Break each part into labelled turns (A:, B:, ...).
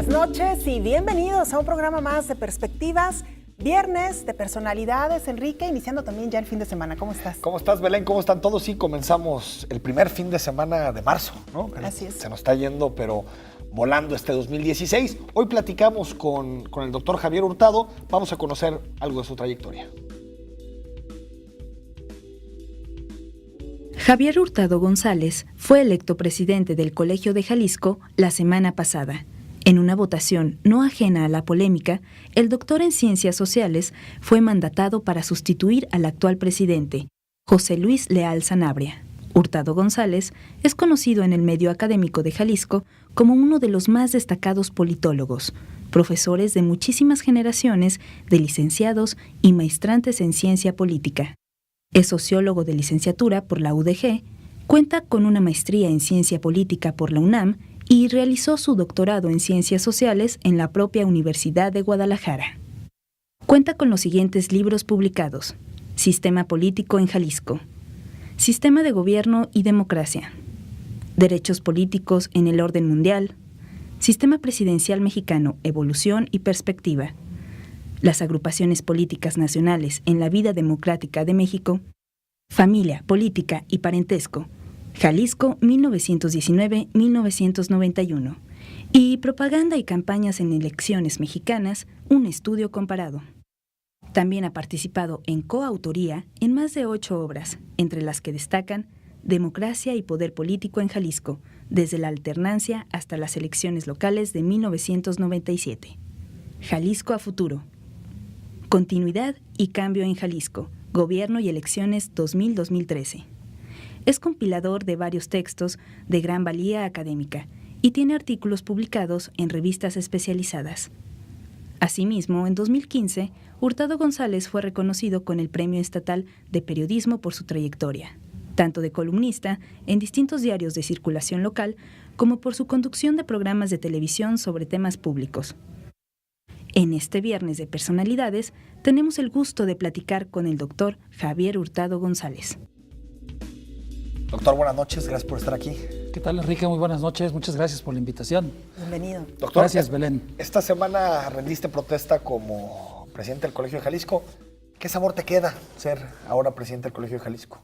A: buenas noches y bienvenidos a un programa más de Perspectivas, viernes de personalidades. Enrique, iniciando también ya el fin de semana. ¿Cómo estás?
B: ¿Cómo estás, Belén? ¿Cómo están todos? Sí, comenzamos el primer fin de semana de marzo, ¿no?
A: Así es.
B: Se nos está yendo, pero volando este 2016. Hoy platicamos con el doctor Javier Hurtado. Vamos a conocer algo de su trayectoria.
C: Javier Hurtado González fue electo presidente del Colegio de Jalisco la semana pasada. En una votación no ajena a la polémica, el doctor en Ciencias Sociales fue mandatado para sustituir al actual presidente, José Luis Leal Sanabria. Hurtado González es conocido en el medio académico de Jalisco como uno de los más destacados politólogos, profesores de muchísimas generaciones de licenciados y maestrantes en ciencia política. Es sociólogo de licenciatura por la UDG, cuenta con una maestría en ciencia política por la UNAM y realizó su doctorado en ciencias sociales en la propia Universidad de Guadalajara. Cuenta con los siguientes libros publicados: Sistema político en Jalisco, Sistema de gobierno y democracia, Derechos políticos en el orden mundial, Sistema presidencial mexicano, evolución y perspectiva, Las agrupaciones políticas nacionales en la vida democrática de México, Familia, política y parentesco, Jalisco 1919-1991 y Propaganda y campañas en elecciones mexicanas, un estudio comparado. También ha participado en coautoría en más de 8 obras, entre las que destacan Democracia y poder político en Jalisco, desde la alternancia hasta las elecciones locales de 1997, Jalisco a futuro, Continuidad y cambio en Jalisco, Gobierno y elecciones 2000-2013. Es compilador de varios textos de gran valía académica y tiene artículos publicados en revistas especializadas. Asimismo, en 2015, Hurtado González fue reconocido con el Premio Estatal de Periodismo por su trayectoria, tanto de columnista en distintos diarios de circulación local como por su conducción de programas de televisión sobre temas públicos. En este viernes de personalidades, tenemos el gusto de platicar con el doctor Javier Hurtado González.
B: Doctor, buenas noches. Gracias por estar aquí.
D: ¿Qué tal, Enrique? Muy buenas noches. Muchas gracias por la invitación.
A: Bienvenido.
B: Doctor,
D: gracias, Belén.
B: Esta semana rendiste protesta como presidente del Colegio de Jalisco. ¿Qué sabor te queda ser ahora presidente del Colegio de Jalisco?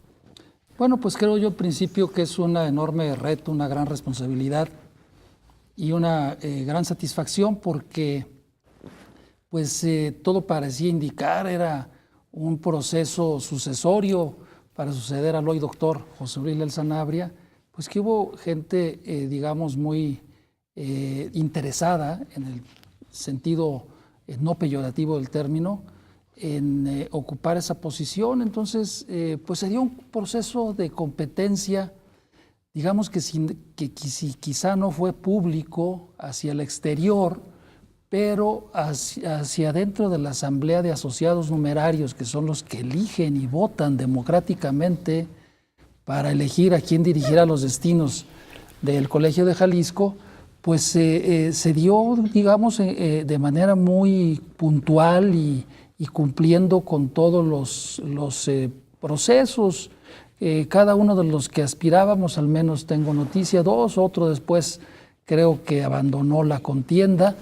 D: Bueno, pues creo yo, en principio, que es un enorme reto, una gran responsabilidad y una gran satisfacción porque pues todo parecía indicar, era un proceso sucesorio para suceder al hoy doctor José Luis Leal Sanabria, pues que hubo gente, digamos, muy interesada en el sentido no peyorativo del término, en ocupar esa posición. Entonces, pues se dio un proceso de competencia, digamos que quizá no fue público hacia el exterior, pero hacia adentro de la Asamblea de Asociados Numerarios, que son los que eligen y votan democráticamente para elegir a quién dirigirá los destinos del Colegio de Jalisco, pues se dio, digamos, de manera muy puntual y cumpliendo con todos los procesos. Cada uno de los que aspirábamos, al menos tengo noticia, 2, otro después creo que abandonó la contienda.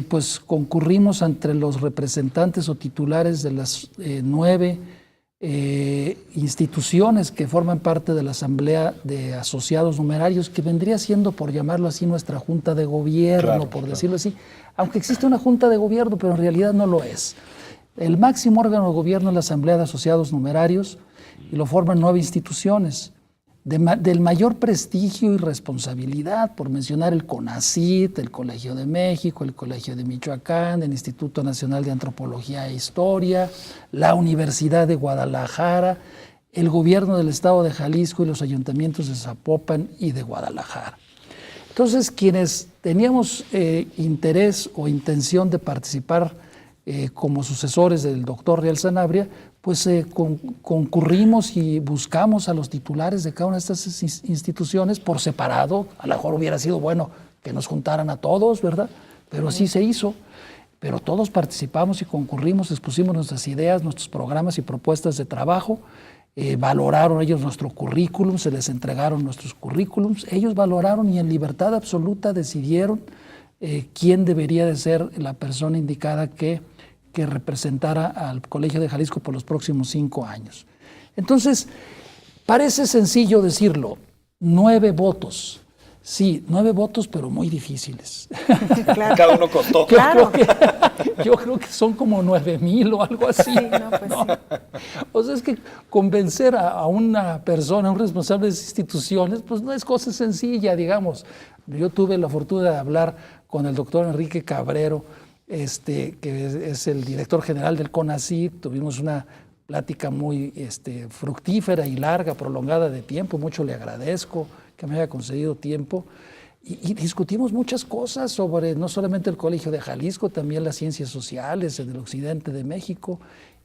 D: Pues concurrimos entre los representantes o titulares de las 9 instituciones que forman parte de la Asamblea de Asociados Numerarios, que vendría siendo, por llamarlo así, nuestra Junta de Gobierno, decirlo así, aunque existe una Junta de Gobierno, pero en realidad no lo es. El máximo órgano de gobierno es la Asamblea de Asociados Numerarios y lo forman 9 instituciones. Del mayor prestigio y responsabilidad, por mencionar el CONACYT, el Colegio de México, el Colegio de Michoacán, el Instituto Nacional de Antropología e Historia, la Universidad de Guadalajara, el Gobierno del Estado de Jalisco y los ayuntamientos de Zapopan y de Guadalajara. Entonces, quienes teníamos interés o intención de participar como sucesores del doctor Leal Sanabria, pues concurrimos y buscamos a los titulares de cada una de estas instituciones por separado. A lo mejor hubiera sido bueno que nos juntaran a todos, ¿verdad? Pero así se hizo. Pero todos participamos y concurrimos, expusimos nuestras ideas, nuestros programas y propuestas de trabajo. Valoraron ellos nuestro currículum, se les entregaron nuestros currículums. Ellos valoraron y en libertad absoluta decidieron quién debería de ser la persona indicada que representara al Colegio de Jalisco por los próximos 5 años. Entonces, parece sencillo decirlo, 9 votos. Sí, 9 votos, pero muy difíciles.
A: Claro.
B: Cada uno costó.
A: Claro.
D: Yo creo que son como 9,000 o algo así.
A: Sí, no, pues
D: ¿no?
A: sí.
D: O sea, es que convencer a una persona, a un responsable de esas instituciones, pues no es cosa sencilla, digamos. Yo tuve la fortuna de hablar con el doctor Enrique Cabrero, que es el director general del CONACYT. Tuvimos una plática muy fructífera y larga, prolongada de tiempo. Mucho le agradezco que me haya concedido tiempo. Y discutimos muchas cosas sobre no solamente el Colegio de Jalisco, también las ciencias sociales en el occidente de México.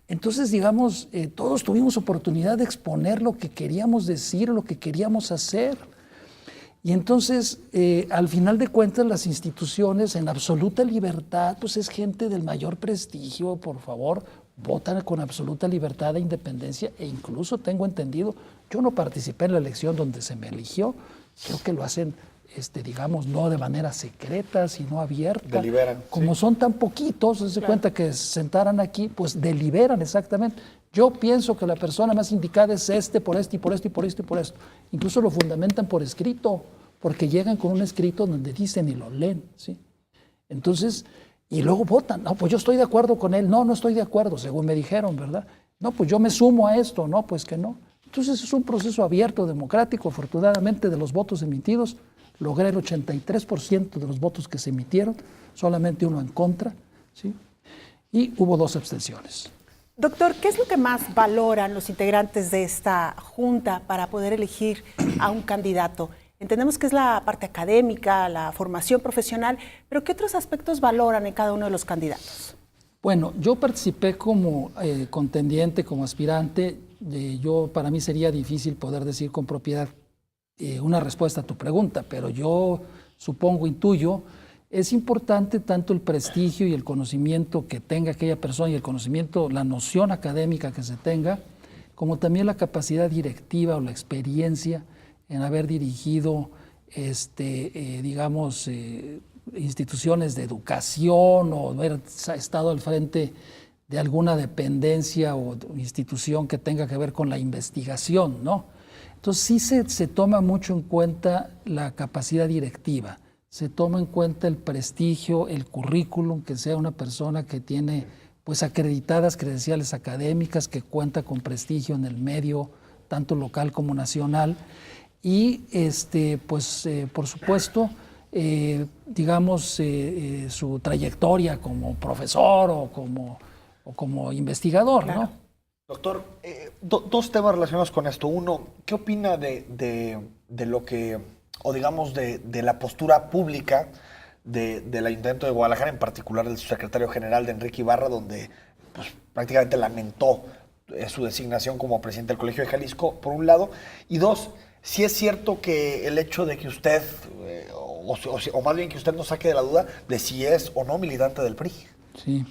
D: Entonces, digamos, todos tuvimos oportunidad de exponer lo que queríamos decir, lo que queríamos hacer. Y entonces, al final de cuentas, las instituciones en absoluta libertad, pues es gente del mayor prestigio, por favor, votan con absoluta libertad e independencia, e incluso tengo entendido, yo no participé en la elección donde se me eligió, creo que lo hacen, digamos, no de manera secreta, sino abierta.
B: Deliberan.
D: Como son tan poquitos, se cuenta que se sentaran aquí, pues deliberan exactamente. Yo pienso que la persona más indicada es por esto y por esto y por esto y por esto. Incluso lo fundamentan por escrito, porque llegan con un escrito donde dicen y lo leen, ¿sí? Entonces, y luego votan. No, pues yo estoy de acuerdo con él. No, no estoy de acuerdo, según me dijeron, ¿verdad? No, pues yo me sumo a esto. No, pues que no. Entonces es un proceso abierto, democrático. Afortunadamente, de los votos emitidos, logré el 83% de los votos que se emitieron, solamente uno en contra, ¿sí? Y hubo 2 abstenciones.
A: Doctor, ¿qué es lo que más valoran los integrantes de esta junta para poder elegir a un candidato? Entendemos que es la parte académica, la formación profesional, pero ¿qué otros aspectos valoran en cada uno de los candidatos?
D: Bueno, yo participé como contendiente, como aspirante. Para mí sería difícil poder decir con propiedad una respuesta a tu pregunta, pero yo supongo, intuyo, es importante tanto el prestigio y el conocimiento que tenga aquella persona y el conocimiento, la noción académica que se tenga, como también la capacidad directiva o la experiencia en haber dirigido, digamos, instituciones de educación o haber estado al frente de alguna dependencia o institución que tenga que ver con la investigación, ¿no? Entonces sí se toma mucho en cuenta la capacidad directiva, se toma en cuenta el prestigio, el currículum, que sea una persona que tiene pues acreditadas credenciales académicas, que cuenta con prestigio en el medio, tanto local como nacional. Y por supuesto, digamos, su trayectoria como profesor o como investigador, claro, ¿no?
B: Doctor, 2 temas relacionados con esto. Uno, ¿qué opina de lo que, o digamos, de la postura pública del Ayuntamiento de Guadalajara, en particular del secretario general de Enrique Ibarra, donde pues, prácticamente lamentó su designación como presidente del Colegio de Jalisco, por un lado, y 2, si es cierto que el hecho de que usted, o más bien que usted nos saque de la duda de si es o no militante del PRI.
D: Sí.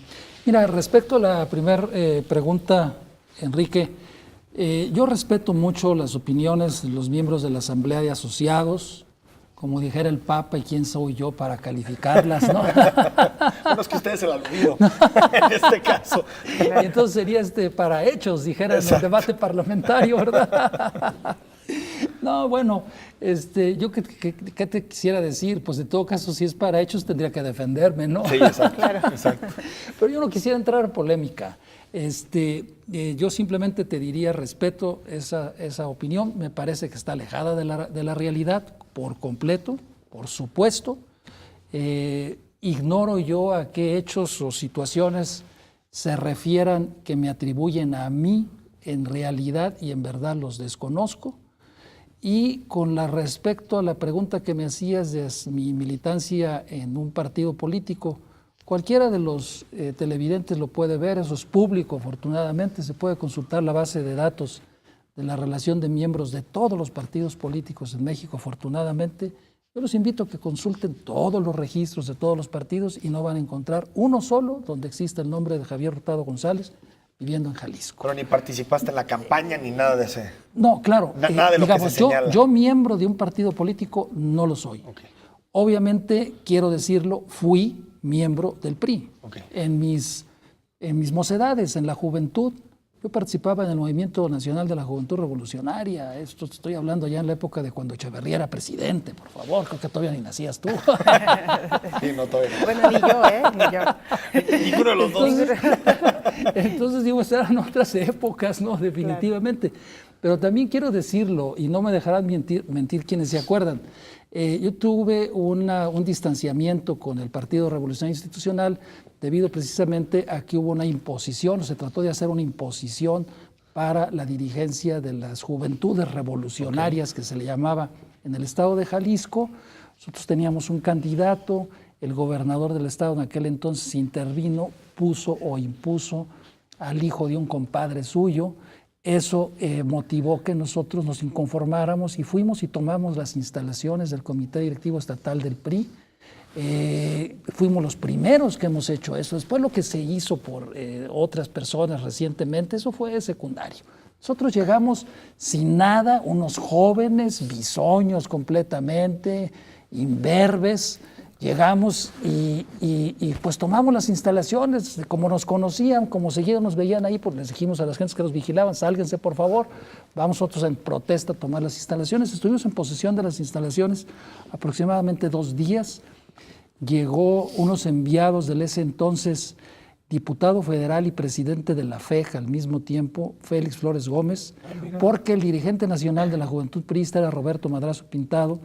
D: Mira, respecto a la primera pregunta, Enrique, yo respeto mucho las opiniones de los miembros de la Asamblea de Asociados, como dijera el Papa, ¿y quién soy yo para calificarlas, no?
B: Bueno, es que ustedes se la olvido, en este caso.
D: Y entonces sería para hechos, dijera en el debate parlamentario, ¿verdad? No, bueno, yo ¿qué te quisiera decir? Pues de todo caso, si es para hechos, tendría que defenderme, ¿no?
B: Sí, exacto, claro. Exacto.
D: Pero yo no quisiera entrar en polémica. Yo simplemente te diría, respeto esa opinión, me parece que está alejada de la realidad por completo, por supuesto. Ignoro yo a qué hechos o situaciones se refieran que me atribuyen a mí en realidad y en verdad los desconozco. Y respecto a la pregunta que me hacías de mi militancia en un partido político, cualquiera de los televidentes lo puede ver, eso es público afortunadamente, se puede consultar la base de datos de la relación de miembros de todos los partidos políticos en México afortunadamente. Yo los invito a que consulten todos los registros de todos los partidos y no van a encontrar uno solo donde exista el nombre de Javier Hurtado González viviendo en Jalisco.
B: Pero ni participaste en la campaña ni nada de ese.
D: No, claro.
B: Nada de lo
D: digamos,
B: que se señala.
D: Yo miembro de un partido político no lo soy.
B: Okay.
D: Obviamente, quiero decirlo, fui miembro del PRI.
B: Ok.
D: En mis mocedades, en la juventud. Yo participaba en el Movimiento Nacional de la Juventud Revolucionaria. Esto estoy hablando ya en la época de cuando Echeverría era presidente, por favor, creo que todavía ni nacías tú.
B: Sí, no, todavía no.
A: Bueno, ni yo, Ni yo.
B: Ninguno de los dos.
D: Entonces, digo, eran otras épocas, ¿no? Definitivamente. Pero también quiero decirlo, y no me dejarán mentir quienes se acuerdan. Yo tuve un distanciamiento con el Partido Revolucionario Institucional debido precisamente a que hubo una imposición, se trató de hacer una imposición para la dirigencia de las juventudes revolucionarias, que se le llamaba en el estado de Jalisco. Nosotros teníamos un candidato, el gobernador del estado en aquel entonces intervino, puso o impuso al hijo de un compadre suyo. Eso motivó que nosotros nos inconformáramos y fuimos y tomamos las instalaciones del Comité Directivo Estatal del PRI. Fuimos los primeros que hemos hecho eso. Después lo que se hizo por otras personas recientemente, eso fue secundario. Nosotros llegamos sin nada, unos jóvenes, bisoños completamente, imberbes. Llegamos y pues tomamos las instalaciones, como nos conocían, como seguido nos veían ahí, pues les dijimos a las gentes que nos vigilaban, sálganse por favor, vamos nosotros en protesta a tomar las instalaciones. Estuvimos en posesión de las instalaciones aproximadamente 2 días. Llegó unos enviados del ese entonces diputado federal y presidente de la FEJ al mismo tiempo, Félix Flores Gómez, porque el dirigente nacional de la Juventud Priista era Roberto Madrazo Pintado,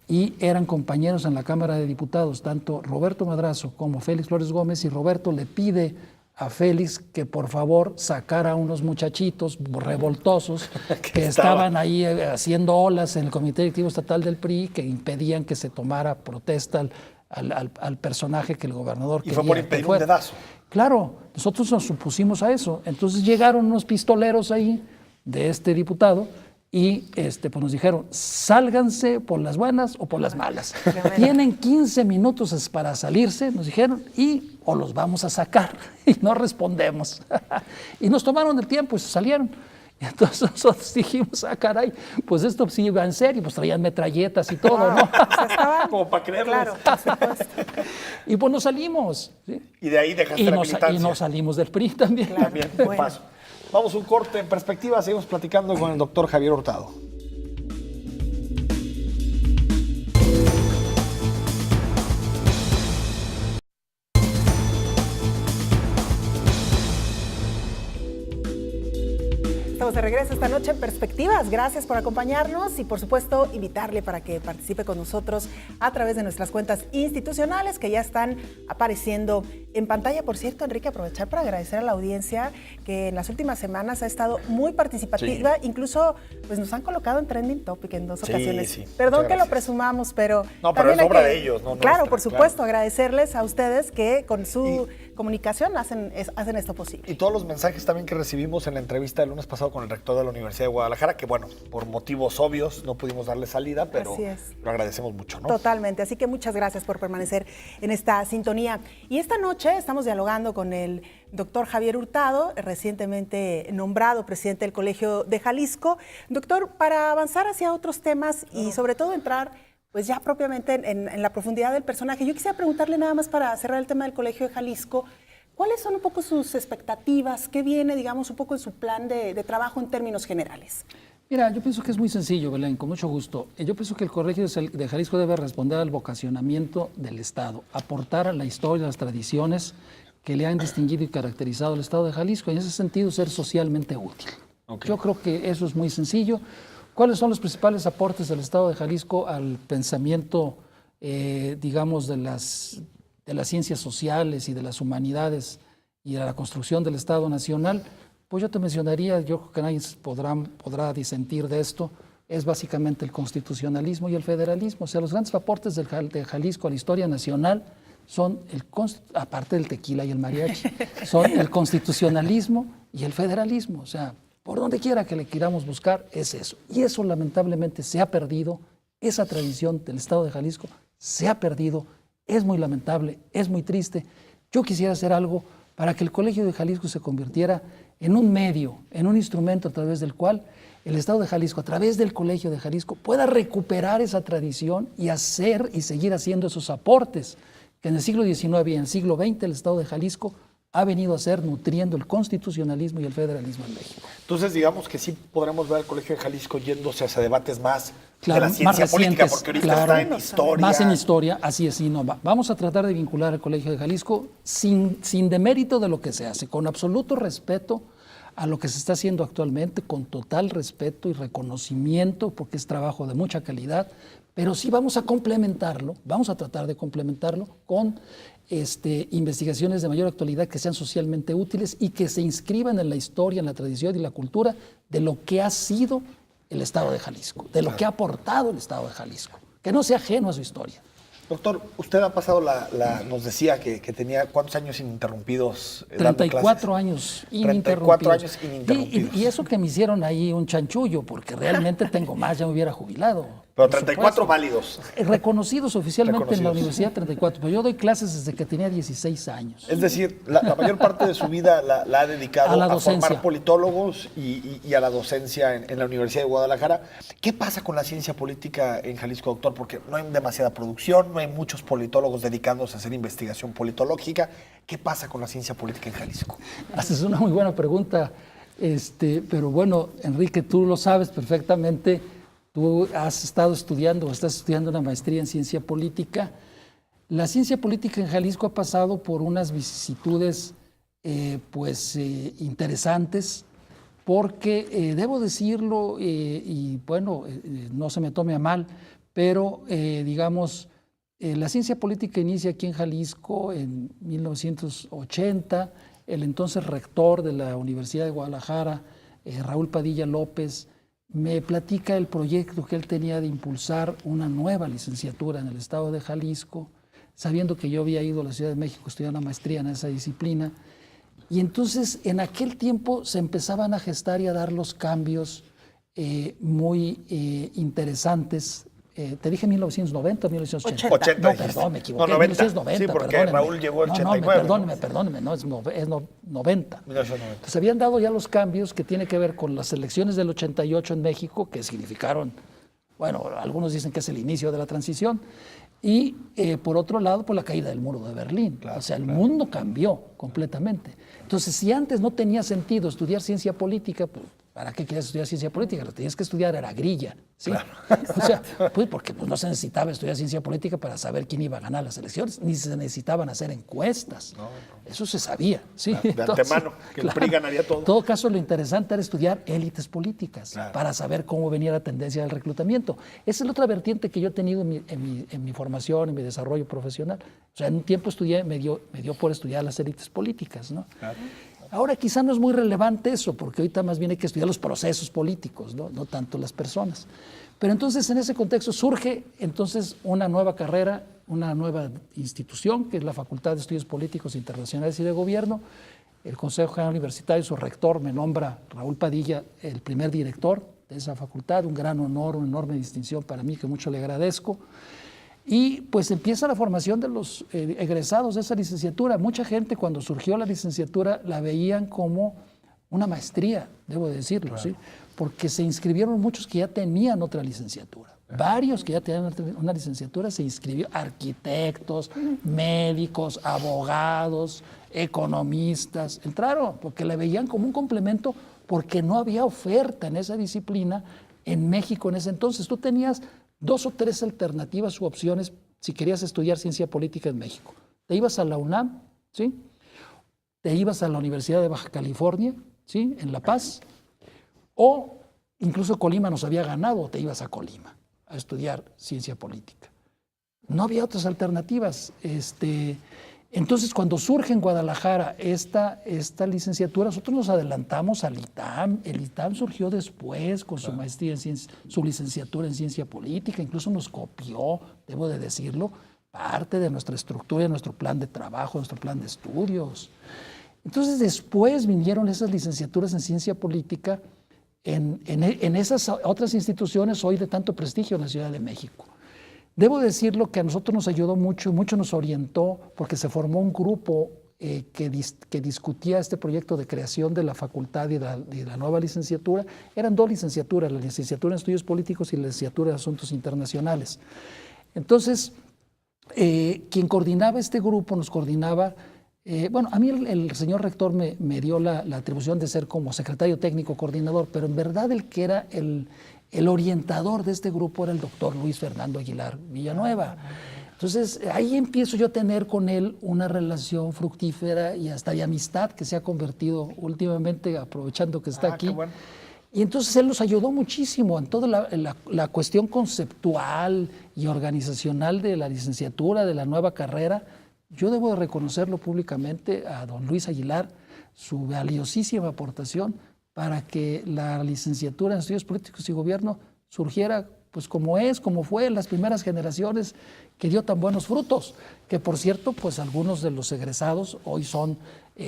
D: y eran compañeros en la Cámara de Diputados, tanto Roberto Madrazo como Félix Flores Gómez, y Roberto le pide a Félix que por favor sacara a unos muchachitos revoltosos que estaban ahí haciendo olas en el Comité Directivo Estatal del PRI, que impedían que se tomara protesta al personaje que el gobernador quería.
B: Y fue por impedir un dedazo.
D: Claro, nosotros nos supusimos a eso. Entonces llegaron unos pistoleros ahí de este diputado y pues nos dijeron, sálganse por las buenas o por las malas. Tienen 15 minutos para salirse, nos dijeron, y o los vamos a sacar. Y no respondemos. Y nos tomaron el tiempo y se salieron. Y entonces nosotros dijimos, caray, pues esto sí iba en serio, pues traían metralletas y todo, ¿no?
B: Como para creerlo.
A: Claro, por supuesto.
D: Y pues nos salimos. ¿Sí?
B: Y de ahí dejaste la militancia.
D: Y nos salimos del PRI también.
A: Claro.
B: Bien,
A: Bueno.
B: paso. Vamos a un corte en perspectiva, seguimos platicando con el doctor Javier Hurtado.
A: Estamos de regreso esta noche en Perspectivas. Gracias por acompañarnos y, por supuesto, invitarle para que participe con nosotros a través de nuestras cuentas institucionales que ya están apareciendo en pantalla. Por cierto, Enrique, aprovechar para agradecer a la audiencia que en las últimas semanas ha estado muy participativa. Sí. Incluso pues nos han colocado en Trending Topic en 2 ocasiones.
B: Sí.
A: Perdón que lo presumamos, pero...
B: No, pero es obra de ellos. No,
A: claro,
B: nuestra,
A: por supuesto,
B: claro.
A: Agradecerles a ustedes que con su comunicación hacen esto posible.
B: Y todos los mensajes también que recibimos en la entrevista del lunes pasado con el rector de la Universidad de Guadalajara, que bueno, por motivos obvios no pudimos darle salida, pero lo agradecemos mucho, ¿no?
A: Totalmente, así que muchas gracias por permanecer en esta sintonía. Y esta noche estamos dialogando con el doctor Javier Hurtado, recientemente nombrado presidente del Colegio de Jalisco. Doctor, para avanzar hacia otros temas y sobre todo entrar pues ya propiamente en la profundidad del personaje, yo quisiera preguntarle nada más para cerrar el tema del Colegio de Jalisco, ¿cuáles son un poco sus expectativas? ¿Qué viene, digamos, un poco en su plan de trabajo en términos generales?
D: Mira, yo pienso que es muy sencillo, Belén, con mucho gusto. Yo pienso que el Colegio de Jalisco debe responder al vocacionamiento del Estado, aportar a la historia, las tradiciones que le han distinguido y caracterizado al Estado de Jalisco, y en ese sentido ser socialmente útil. Okay. Yo creo que eso es muy sencillo. ¿Cuáles son los principales aportes del Estado de Jalisco al pensamiento, digamos, de las ciencias sociales y de las humanidades y a la construcción del Estado Nacional? Pues yo te mencionaría, yo creo que nadie podrá disentir de esto, es básicamente el constitucionalismo y el federalismo. O sea, los grandes aportes de Jalisco a la historia nacional son, aparte del tequila y el mariachi, son el constitucionalismo y el federalismo. O sea, por donde quiera que le queramos buscar, es eso. Y eso lamentablemente se ha perdido, esa tradición del Estado de Jalisco se ha perdido. Es muy lamentable, es muy triste. Yo quisiera hacer algo para que el Colegio de Jalisco se convirtiera en un medio, en un instrumento a través del cual el Estado de Jalisco, a través del Colegio de Jalisco, pueda recuperar esa tradición y hacer y seguir haciendo esos aportes que en el siglo XIX y en el siglo XX el Estado de Jalisco ha venido a hacer, nutriendo el constitucionalismo y el federalismo en México.
B: Entonces, digamos que sí podremos ver al Colegio de Jalisco yéndose hacia debates más
D: Claro,
B: de la ciencia
D: más
B: política,
D: recientes,
B: porque ahorita
D: claro,
B: está en historia.
D: Más en historia, así es. Sí, no, vamos a tratar de vincular al Colegio de Jalisco sin demérito de lo que se hace, con absoluto respeto a lo que se está haciendo actualmente, con total respeto y reconocimiento, porque es trabajo de mucha calidad, pero sí vamos a complementarlo, vamos a tratar de complementarlo con investigaciones de mayor actualidad que sean socialmente útiles y que se inscriban en la historia, en la tradición y la cultura de lo que ha sido el Estado de Jalisco, de lo que ha aportado el Estado de Jalisco, que no sea ajeno a su historia.
B: Doctor, usted ha pasado nos decía que tenía ¿cuántos años ininterrumpidos?
D: 34 años ininterrumpidos.
B: 34 años ininterrumpidos.
D: Y eso que me hicieron ahí un chanchullo, porque realmente tengo más, ya me hubiera jubilado.
B: Pero 34 válidos.
D: Reconocidos oficialmente en la universidad, 34. Pero yo doy clases desde que tenía 16 años.
B: Es decir, la mayor parte de su vida la ha dedicado a formar politólogos y a la docencia en la Universidad de Guadalajara. ¿Qué pasa con la ciencia política en Jalisco, doctor? Porque no hay demasiada producción, no hay muchos politólogos dedicándose a hacer investigación politológica. ¿Qué pasa con la ciencia política en Jalisco?
D: Haces una muy buena pregunta, pero bueno, Enrique, tú lo sabes perfectamente. Tú has estado estudiando o estás estudiando una maestría en ciencia política. La ciencia política en Jalisco ha pasado por unas vicisitudes interesantes, porque debo decirlo, y bueno, no se me tome a mal, pero digamos, la ciencia política inicia aquí en Jalisco en 1980. El entonces rector de la Universidad de Guadalajara, Raúl Padilla López, me platica el proyecto que él tenía de impulsar una nueva licenciatura en el Estado de Jalisco, sabiendo que yo había ido a la Ciudad de México a estudiar una maestría en esa disciplina. Y entonces en aquel tiempo se empezaban a gestar y a dar los cambios muy interesantes. Te dije 1990 o 1980.
B: 80,
D: no, perdón, me equivoqué.
B: No, 90.
D: 1990,
B: Sí, porque
D: perdónenme.
B: Raúl llegó en 89.
D: Perdóneme, no, es 90.
B: 1990.
D: Se habían dado ya los cambios que tiene que ver con las elecciones del 88 en México, que significaron, bueno, algunos dicen que es el inicio de la transición, y por otro lado, por la caída del muro de Berlín. Claro, o sea, el mundo cambió completamente. Entonces, si antes no tenía sentido estudiar ciencia política, pues, ¿para qué querías estudiar ciencia política? Lo que tenías que estudiar era grilla, ¿sí? Claro. O sea, pues porque no se necesitaba estudiar ciencia política para saber quién iba a ganar las elecciones, ni se necesitaban hacer encuestas. No. Eso se sabía, ¿sí?
B: Claro, de antemano, que el PRI ganaría todo.
D: En todo caso, lo interesante era estudiar élites políticas, para saber cómo venía la tendencia del reclutamiento. Esa es la otra vertiente que yo he tenido en mi formación, en mi desarrollo profesional. O sea, en un tiempo estudié, me dio por estudiar las élites políticas, ¿no? Claro. Ahora quizá no es muy relevante eso, porque ahorita más bien hay que estudiar los procesos políticos, no tanto las personas. Pero entonces en ese contexto surge entonces una nueva carrera, una nueva institución, que es la Facultad de Estudios Políticos Internacionales y de Gobierno. El Consejo General Universitario, su rector, me nombra Raúl Padilla el primer director de esa facultad, un gran honor, una enorme distinción para mí, que mucho le agradezco. Y pues empieza la formación de los egresados de esa licenciatura. Mucha gente cuando surgió la licenciatura la veían como una maestría, debo decirlo, claro. ¿Sí? Porque se inscribieron muchos que ya tenían otra licenciatura. Varios que ya tenían una licenciatura se inscribieron, arquitectos, médicos, abogados, economistas. Entraron porque la veían como un complemento, porque no había oferta en esa disciplina en México en ese entonces. Tú tenías 2 o 3 alternativas u opciones si querías estudiar ciencia política en México. Te ibas a la UNAM, ¿sí? Te ibas a la Universidad de Baja California, ¿sí? En La Paz, o incluso Colima nos había ganado, te ibas a Colima a estudiar ciencia política. No había otras alternativas. Entonces, cuando surge en Guadalajara esta licenciatura, nosotros nos adelantamos al ITAM. El ITAM surgió después con su maestría en su licenciatura en ciencia política, incluso nos copió, debo de decirlo, parte de nuestra estructura, de nuestro plan de trabajo, nuestro plan de estudios. Entonces, después vinieron esas licenciaturas en ciencia política en esas otras instituciones hoy de tanto prestigio en la Ciudad de México. Debo decirlo que a nosotros nos ayudó mucho, mucho nos orientó, porque se formó un grupo que discutía este proyecto de creación de la facultad y de la nueva licenciatura. Eran dos licenciaturas, la licenciatura en Estudios Políticos y la licenciatura en Asuntos Internacionales. Entonces, quien coordinaba este grupo nos coordinaba. Bueno, a mí el señor rector me dio la atribución de ser como secretario técnico coordinador, pero en verdad el que era el orientador de este grupo era el doctor Luis Fernando Aguilar Villanueva. Entonces, ahí empiezo yo a tener con él una relación fructífera y hasta de amistad que se ha convertido últimamente, aprovechando que está aquí.
B: Bueno.
D: Y entonces él nos ayudó muchísimo en toda la cuestión conceptual y organizacional de la licenciatura, de la nueva carrera. Yo debo de reconocerlo públicamente a don Luis Aguilar, su valiosísima aportación para que la licenciatura en Estudios Políticos y Gobierno surgiera pues como fue en las primeras generaciones, que dio tan buenos frutos, que por cierto, pues algunos de los egresados hoy son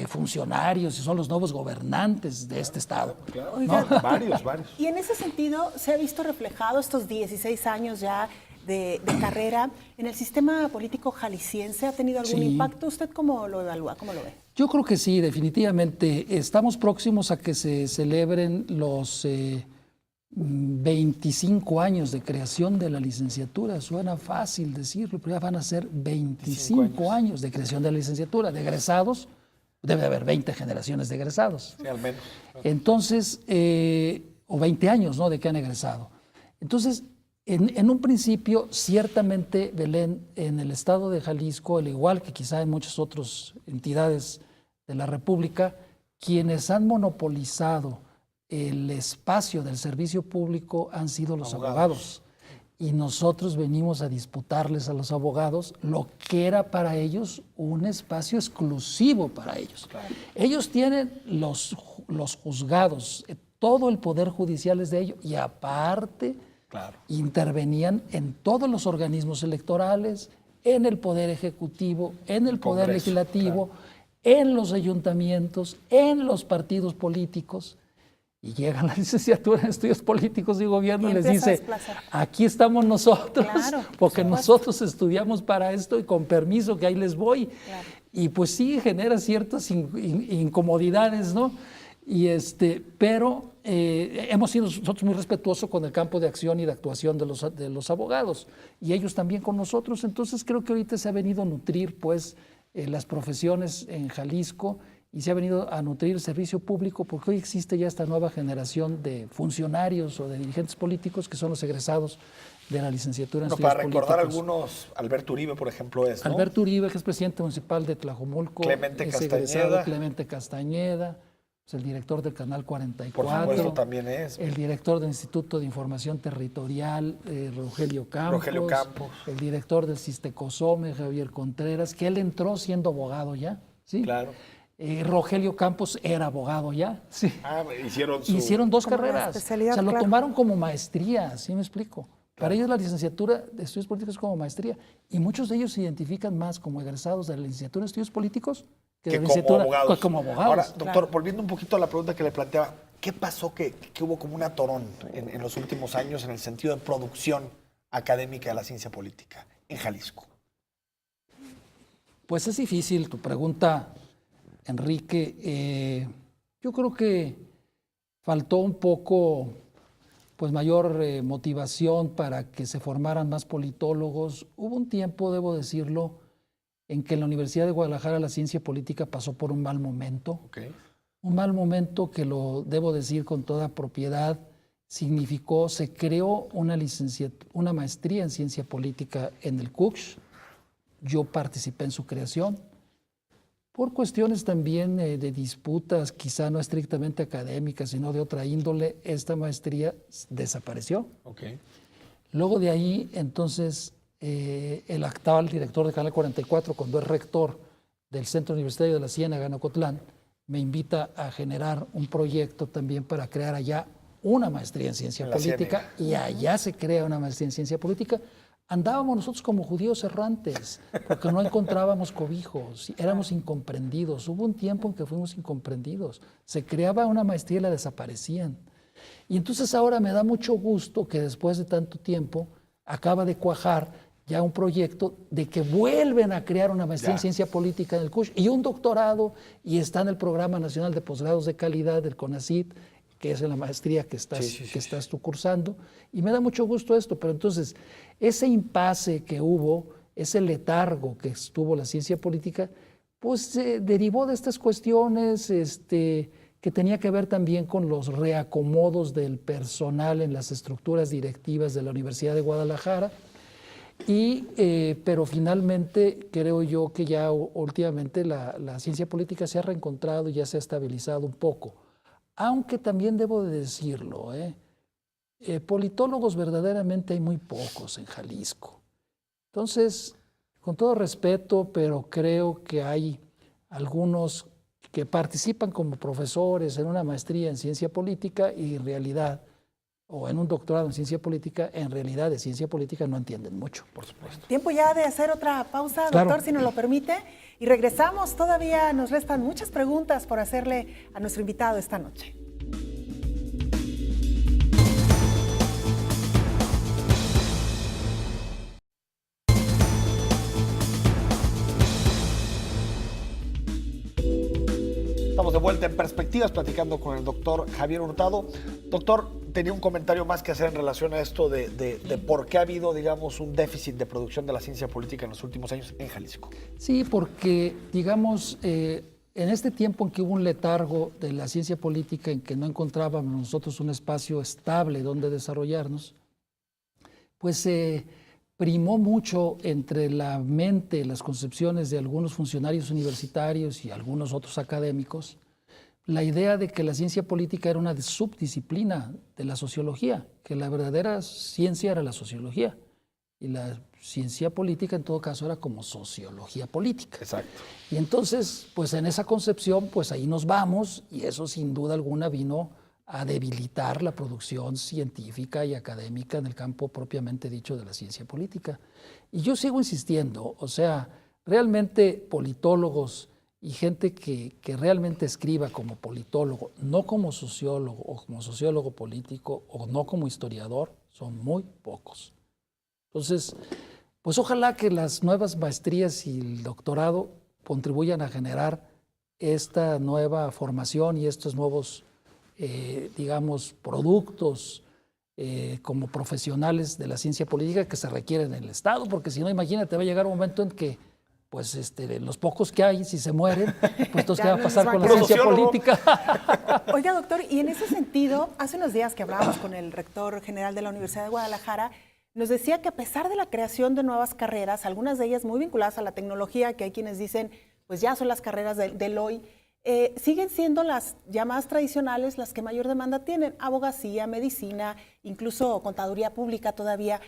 D: funcionarios y son los nuevos gobernantes de este estado.
B: Claro.
A: Oiga,
B: ¿No? Varios.
A: Y en ese sentido, ¿se ha visto reflejado estos 16 años ya de carrera en el sistema político jalisciense? ¿Ha tenido algún impacto? ¿Usted cómo lo evalúa? ¿Cómo lo ve?
D: Yo creo que sí, definitivamente. Estamos próximos a que se celebren los 25 años de creación de la licenciatura. Suena fácil decirlo, pero ya van a ser 25 años de creación de la licenciatura. De egresados, debe haber 20 generaciones de egresados.
B: Sí, al menos.
D: Entonces, o 20 años, ¿no?, de que han egresado. Entonces, en un principio, ciertamente, Belén, en el estado de Jalisco, al igual que quizá en muchas otras entidades de la República, quienes han monopolizado el espacio del servicio público han sido los abogados. Y nosotros venimos a disputarles a los abogados lo que era para ellos un espacio exclusivo para ellos. Claro. Ellos tienen los juzgados, todo el poder judicial es de ellos, y aparte intervenían en todos los organismos electorales, en el poder ejecutivo, en el poder Congreso, legislativo, en los ayuntamientos, en los partidos políticos. Y llega la licenciatura en Estudios Políticos y Gobierno y les dice, aquí estamos nosotros, porque nosotros estudiamos para esto y con permiso que ahí les voy. Claro. Y pues sí, genera ciertas incomodidades, ¿no? Pero hemos sido nosotros muy respetuosos con el campo de acción y de actuación de los abogados, y ellos también con nosotros. Entonces creo que ahorita se ha venido a nutrir pues las profesiones en Jalisco, y se ha venido a nutrir el servicio público, porque hoy existe ya esta nueva generación de funcionarios o de dirigentes políticos que son los egresados de la licenciatura en Estudios Políticos.
B: Para recordar algunos, Alberto Uribe, por ejemplo, ¿no?
D: Alberto Uribe, que es presidente municipal de Tlajomulco.
B: Clemente Castañeda.
D: Clemente Castañeda, es el director del Canal 44.
B: Por supuesto, también es.
D: El director del Instituto de Información Territorial, Rogelio Campos. El director del Sistecosome, Javier Contreras, que él entró siendo abogado ya. ¿sí?
B: Claro.
D: Rogelio Campos era abogado ya. Sí.
B: Hicieron
D: dos carreras. O sea, lo tomaron como maestría, ¿sí me explico? Para ellos la licenciatura de Estudios Políticos es como maestría, y muchos de ellos se identifican más como egresados de la licenciatura de Estudios Políticos que de la licenciatura como abogados.
B: Ahora, doctor, volviendo un poquito a la pregunta que le planteaba, ¿qué pasó que hubo como un atorón en los últimos años en el sentido de producción académica de la ciencia política en Jalisco?
D: Pues es difícil tu pregunta, Enrique. Yo creo que faltó un poco pues mayor motivación para que se formaran más politólogos. Hubo un tiempo, debo decirlo, en que en la Universidad de Guadalajara la ciencia política pasó por un mal momento. Un mal momento que, lo debo decir con toda propiedad, significó, se creó una maestría en ciencia política en el CUCH. Yo participé en su creación. Por cuestiones también de disputas, quizá no estrictamente académicas, sino de otra índole, esta maestría desapareció. Luego de ahí, entonces, el actual director de Canal 44, cuando es rector del Centro Universitario de la Ciénaga en Ocotlán, me invita a generar un proyecto también para crear allá una maestría en ciencia política, y allá se crea una maestría en ciencia política. Andábamos nosotros como judíos errantes, porque no encontrábamos cobijos, éramos incomprendidos. Hubo un tiempo en que fuimos incomprendidos. Se creaba una maestría y la desaparecían. Y entonces ahora me da mucho gusto que después de tanto tiempo acaba de cuajar ya un proyecto de que vuelven a crear una maestría en ciencia política en el CUSH y un doctorado, y está en el Programa Nacional de Posgrados de Calidad del CONACYT, que es en la maestría que estás tú cursando, y me da mucho gusto esto. Pero entonces, ese impasse que hubo, ese letargo que estuvo la ciencia política, pues se derivó de estas cuestiones que tenía que ver también con los reacomodos del personal en las estructuras directivas de la Universidad de Guadalajara. Pero finalmente creo yo que ya últimamente la ciencia política se ha reencontrado y ya se ha estabilizado un poco. Aunque también debo de decirlo, politólogos verdaderamente hay muy pocos en Jalisco. Entonces, con todo respeto, pero creo que hay algunos que participan como profesores en una maestría en ciencia política y en realidad, o en un doctorado en ciencia política, en realidad de ciencia política no entienden mucho, por supuesto.
A: Tiempo ya de hacer otra pausa,
D: Claro.
A: doctor, si nos lo permite, y regresamos. Todavía nos restan muchas preguntas por hacerle a nuestro invitado esta noche.
B: Estamos de vuelta en Perspectivas, platicando con el doctor Javier Hurtado. Doctor, tenía un comentario más que hacer en relación a esto de por qué ha habido, digamos, un déficit de producción de la ciencia política en los últimos años en Jalisco.
D: Sí, porque, digamos, en este tiempo en que hubo un letargo de la ciencia política, en que no encontrábamos nosotros un espacio estable donde desarrollarnos, pues se primó mucho entre la mente, las concepciones de algunos funcionarios universitarios y algunos otros académicos, la idea de que la ciencia política era una subdisciplina de la sociología, que la verdadera ciencia era la sociología y la ciencia política en todo caso era como sociología política.
B: Exacto.
D: Y entonces, pues en esa concepción, pues ahí nos vamos, y eso sin duda alguna vino a debilitar la producción científica y académica en el campo propiamente dicho de la ciencia política. Y yo sigo insistiendo, o sea, realmente politólogos y gente que realmente escriba como politólogo, no como sociólogo o como sociólogo político o no como historiador, son muy pocos. Entonces, pues ojalá que las nuevas maestrías y el doctorado contribuyan a generar esta nueva formación y estos nuevos digamos, productos como profesionales de la ciencia política que se requieren en el Estado, porque si no, imagínate, va a llegar un momento en que, pues, los pocos que hay, si se mueren, pues entonces, ¿qué va a pasar con la ciencia política?
A: Oiga, doctor, y en ese sentido, hace unos días que hablábamos con el rector general de la Universidad de Guadalajara, nos decía que a pesar de la creación de nuevas carreras, algunas de ellas muy vinculadas a la tecnología, que hay quienes dicen, pues ya son las carreras del hoy, siguen siendo las llamadas tradicionales las que mayor demanda tienen, abogacía, medicina, incluso contaduría pública todavía.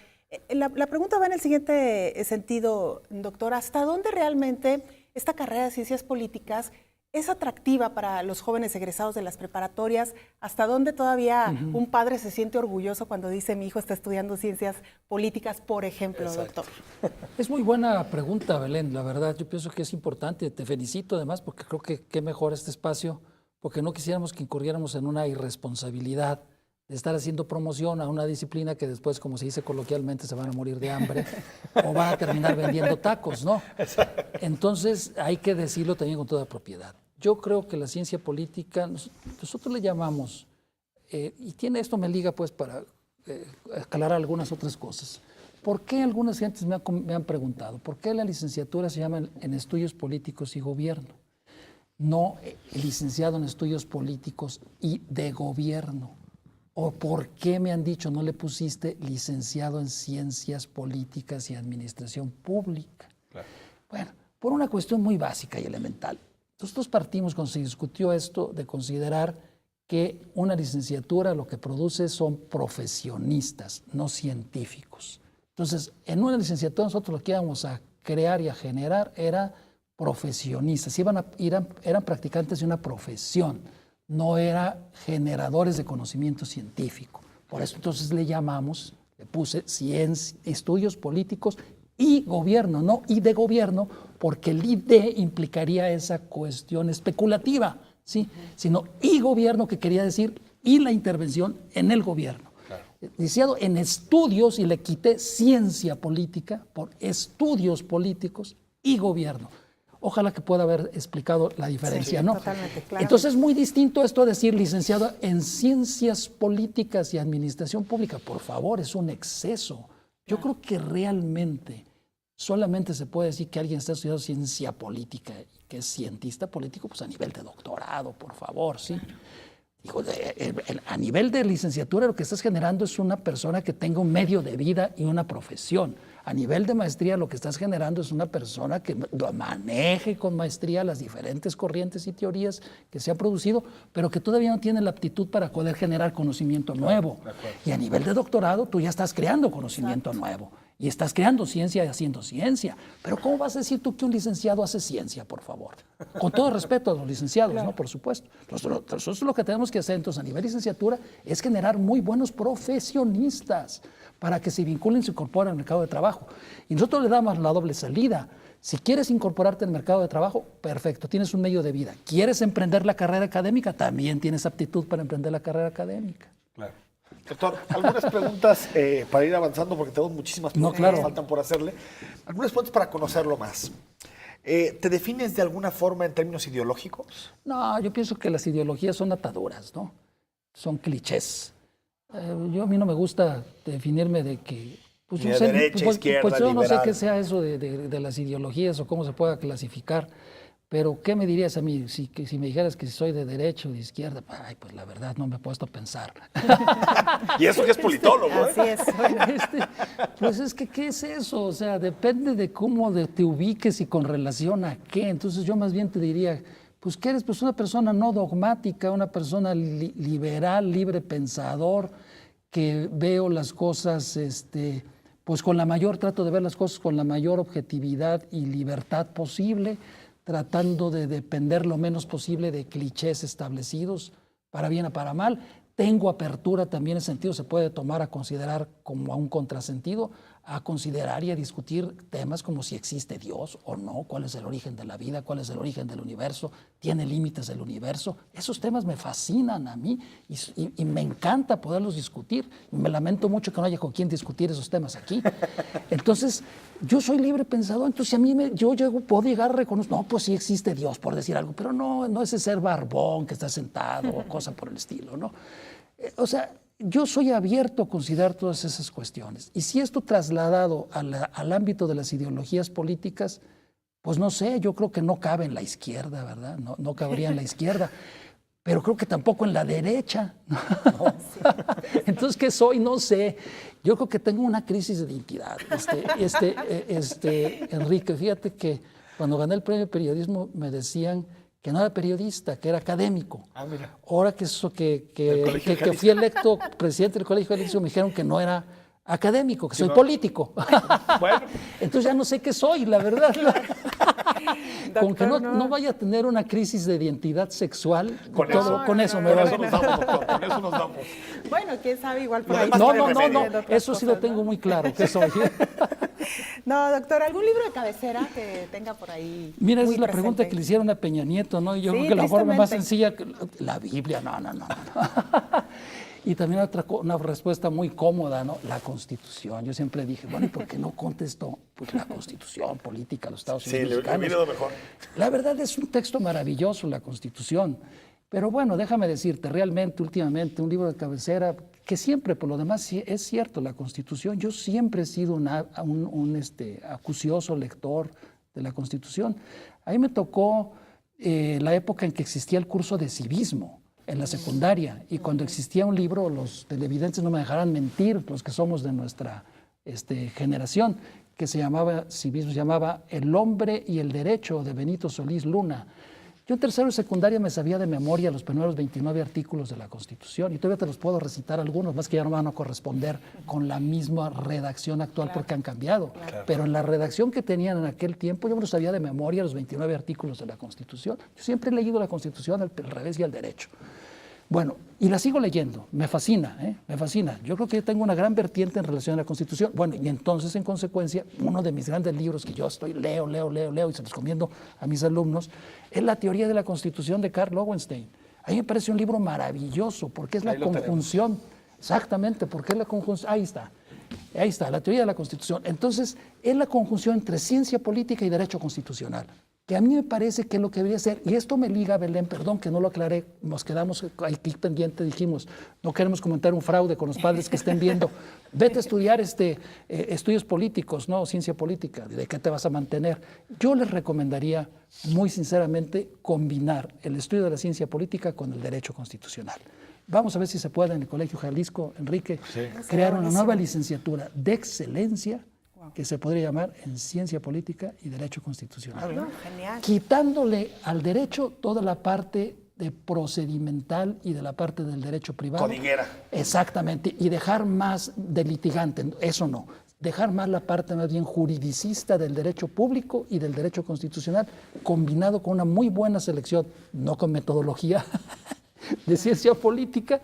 A: La pregunta va en el siguiente sentido, doctor, ¿hasta dónde realmente esta carrera de ciencias políticas es atractiva para los jóvenes egresados de las preparatorias? ¿Hasta dónde todavía un padre se siente orgulloso cuando dice mi hijo está estudiando ciencias políticas, por ejemplo,
B: Exacto.
A: doctor?
D: Es muy buena pregunta, Belén, la verdad. Yo pienso que es importante. Te felicito además porque creo que qué mejor este espacio, porque no quisiéramos que incurriéramos en una irresponsabilidad de estar haciendo promoción a una disciplina que después, como se dice coloquialmente, se van a morir de hambre o van a terminar vendiendo tacos, ¿no? Entonces hay que decirlo también con toda propiedad. Yo creo que la ciencia política, nosotros le llamamos, y esto me liga pues para aclarar algunas otras cosas. ¿Por qué algunas gentes me han preguntado, por qué la licenciatura se llama en Estudios Políticos y Gobierno? No licenciado en Estudios Políticos y de Gobierno. ¿O por qué me han dicho no le pusiste licenciado en Ciencias Políticas y Administración Pública?
B: Claro.
D: Bueno, por una cuestión muy básica y elemental. Nosotros partimos, cuando se discutió esto, de considerar que una licenciatura lo que produce son profesionistas, no científicos. Entonces, en una licenciatura nosotros lo que íbamos a crear y a generar era profesionistas, eran practicantes de una profesión, no eran generadores de conocimiento científico. Por eso entonces le puse estudios políticos y gobierno, no y de gobierno, porque el ID implicaría esa cuestión especulativa, ¿sí? Sino y gobierno, que quería decir y la intervención en el gobierno. Claro. licenciado en estudios, y le quité ciencia política por estudios políticos y gobierno. Ojalá que pueda haber explicado la diferencia,
A: Sí,
D: ¿no?
A: totalmente, claro.
D: Entonces es muy distinto esto a decir licenciado en ciencias políticas y administración pública. Por favor, es un exceso. Yo creo que realmente solamente se puede decir que alguien está estudiando ciencia política, que es cientista político, pues a nivel de doctorado, por favor, ¿sí? Digo, a nivel de licenciatura lo que estás generando es una persona que tenga un medio de vida y una profesión. A nivel de maestría lo que estás generando es una persona que maneje con maestría las diferentes corrientes y teorías que se han producido, pero que todavía no tiene la aptitud para poder generar conocimiento nuevo. Y a nivel de doctorado tú ya estás creando conocimiento nuevo. Y estás creando ciencia y haciendo ciencia. Pero ¿cómo vas a decir tú que un licenciado hace ciencia, por favor? Con todo respeto a los licenciados, ¿no? Por supuesto. Nosotros lo que tenemos que hacer entonces a nivel de licenciatura es generar muy buenos profesionistas para que se vinculen y se incorporen al mercado de trabajo. Y nosotros le damos la doble salida. Si quieres incorporarte al mercado de trabajo, perfecto, tienes un medio de vida. ¿Quieres emprender la carrera académica? También tienes aptitud para emprender la carrera académica.
B: Claro. Doctor, algunas preguntas para ir avanzando, porque tenemos muchísimas preguntas que faltan por hacerle. Algunas preguntas para conocerlo más. ¿Te defines de alguna forma en términos ideológicos?
D: No, yo pienso que las ideologías son ataduras, ¿no? Son clichés. A mí no me gusta definirme de que... Pues,
B: Ni de derecha, izquierda,
D: pues yo no sé
B: liberal.
D: qué sea eso de las ideologías o cómo se pueda clasificar. Pero, ¿qué me dirías a mí si me dijeras que soy de derecha o de izquierda? Ay, pues la verdad no me he puesto a pensar.
B: Y eso que es politólogo, ¿eh?
A: Así es. Bueno.
D: Pues es que, ¿qué es eso? O sea, depende de cómo te ubiques y con relación a qué. Entonces yo más bien te diría, pues que eres pues una persona no dogmática, una persona liberal, libre pensador, que veo las cosas, pues trato de ver las cosas con la mayor objetividad y libertad posible, tratando de depender lo menos posible de clichés establecidos, para bien o para mal. Tengo apertura también en ese sentido, se puede tomar a considerar como a un contrasentido, a considerar y a discutir temas como si existe Dios o no, cuál es el origen de la vida, cuál es el origen del universo, tiene límites el universo. Esos temas me fascinan a mí y me encanta poderlos discutir. Me lamento mucho que no haya con quien discutir esos temas aquí. Entonces, yo soy libre pensador, entonces puedo llegar a reconocer, no, pues sí existe Dios, por decir algo, pero no ese ser barbón que está sentado o cosa por el estilo, ¿no? O sea, yo soy abierto a considerar todas esas cuestiones. Y si esto trasladado al ámbito de las ideologías políticas, pues no sé, yo creo que no cabe en la izquierda, ¿verdad? No cabría en la izquierda, pero creo que tampoco en la derecha. ¿No? Entonces, ¿qué soy? No sé. Yo creo que tengo una crisis de identidad. Enrique, fíjate que cuando gané el premio de periodismo me decían que no era periodista, que era académico.
B: Ah, mira.
D: Ahora que fui electo presidente del Colegio de Jalisco, me dijeron que no era académico, que soy político.
B: Bueno.
D: Entonces ya no sé qué soy, la verdad. Con que
A: Doctor,
D: no vaya a tener una crisis de identidad sexual,
B: Con eso
D: me va
B: nos damos, doctor, con eso nos damos.
A: Bueno, quién sabe, igual por
B: Lo
A: ahí.
B: demás
D: No,
B: tiene remedio.
D: eso sí lo tengo muy claro, que soy.
A: No, doctor, ¿algún libro de cabecera que tenga por ahí?
D: Mira, esa
A: muy
D: es la pregunta
A: presente?
D: que le hicieron a Peña Nieto, ¿no? Y yo
A: Sí,
D: creo que la forma más
A: tristemente.
D: sencilla, la Biblia, no. Y también una respuesta muy cómoda, ¿no? La Constitución. Yo siempre dije, bueno, ¿y por qué no contestó? Pues la Constitución política de los Estados Unidos mexicanos.
B: le mejor.
D: La verdad es un texto maravilloso, la Constitución. Pero bueno, déjame decirte, realmente, últimamente, un libro de cabecera, que siempre, por lo demás, sí, es cierto, la Constitución. Yo siempre he sido un acucioso lector de la Constitución. A mí me tocó la época en que existía el curso de civismo en la secundaria, y cuando existía un libro, los televidentes no me dejarán mentir, los que somos de nuestra generación, que se llamaba civismo, se llamaba El hombre y el derecho, de Benito Solís Luna. Yo en tercero y secundaria me sabía de memoria los primeros 29 artículos de la Constitución, y todavía te los puedo recitar algunos, más que ya no van a corresponder con la misma redacción actual, porque han cambiado. Pero en la redacción que tenían en aquel tiempo, yo me los sabía de memoria los 29 artículos de la Constitución. Yo siempre he leído la Constitución al revés y al derecho. Bueno, y la sigo leyendo, me fascina, me fascina. Yo creo que yo tengo una gran vertiente en relación a la Constitución. Bueno, y entonces, en consecuencia, uno de mis grandes libros que yo leo, y se los recomiendo a mis alumnos, es La teoría de la Constitución de Karl Lowenstein. A mí me parece un libro maravilloso, porque es la conjunción Exactamente, porque es la conjunción, ahí está, la teoría de la Constitución. Entonces, es la conjunción entre ciencia política y derecho constitucional, que a mí me parece que es lo que debería ser, y esto me liga, Belén, perdón que no lo aclaré, nos quedamos aquí pendiente, dijimos, no queremos comentar un fraude con los padres que estén viendo, vete a estudiar estudios políticos, ¿no? Ciencia política, ¿de qué te vas a mantener? Yo les recomendaría, muy sinceramente, combinar el estudio de la ciencia política con el derecho constitucional. Vamos a ver si se puede en el Colegio Jalisco, Enrique, crear una nueva licenciatura de excelencia que se podría llamar en Ciencia Política y Derecho Constitucional.
A: Genial.
D: Quitándole al derecho toda la parte de procedimental y de la parte del derecho privado.
B: Codiguera.
D: Exactamente, y dejar más de litigante, eso no. Dejar más la parte más bien juridicista del derecho público y del derecho constitucional, combinado con una muy buena selección, no con metodología, de ciencia política,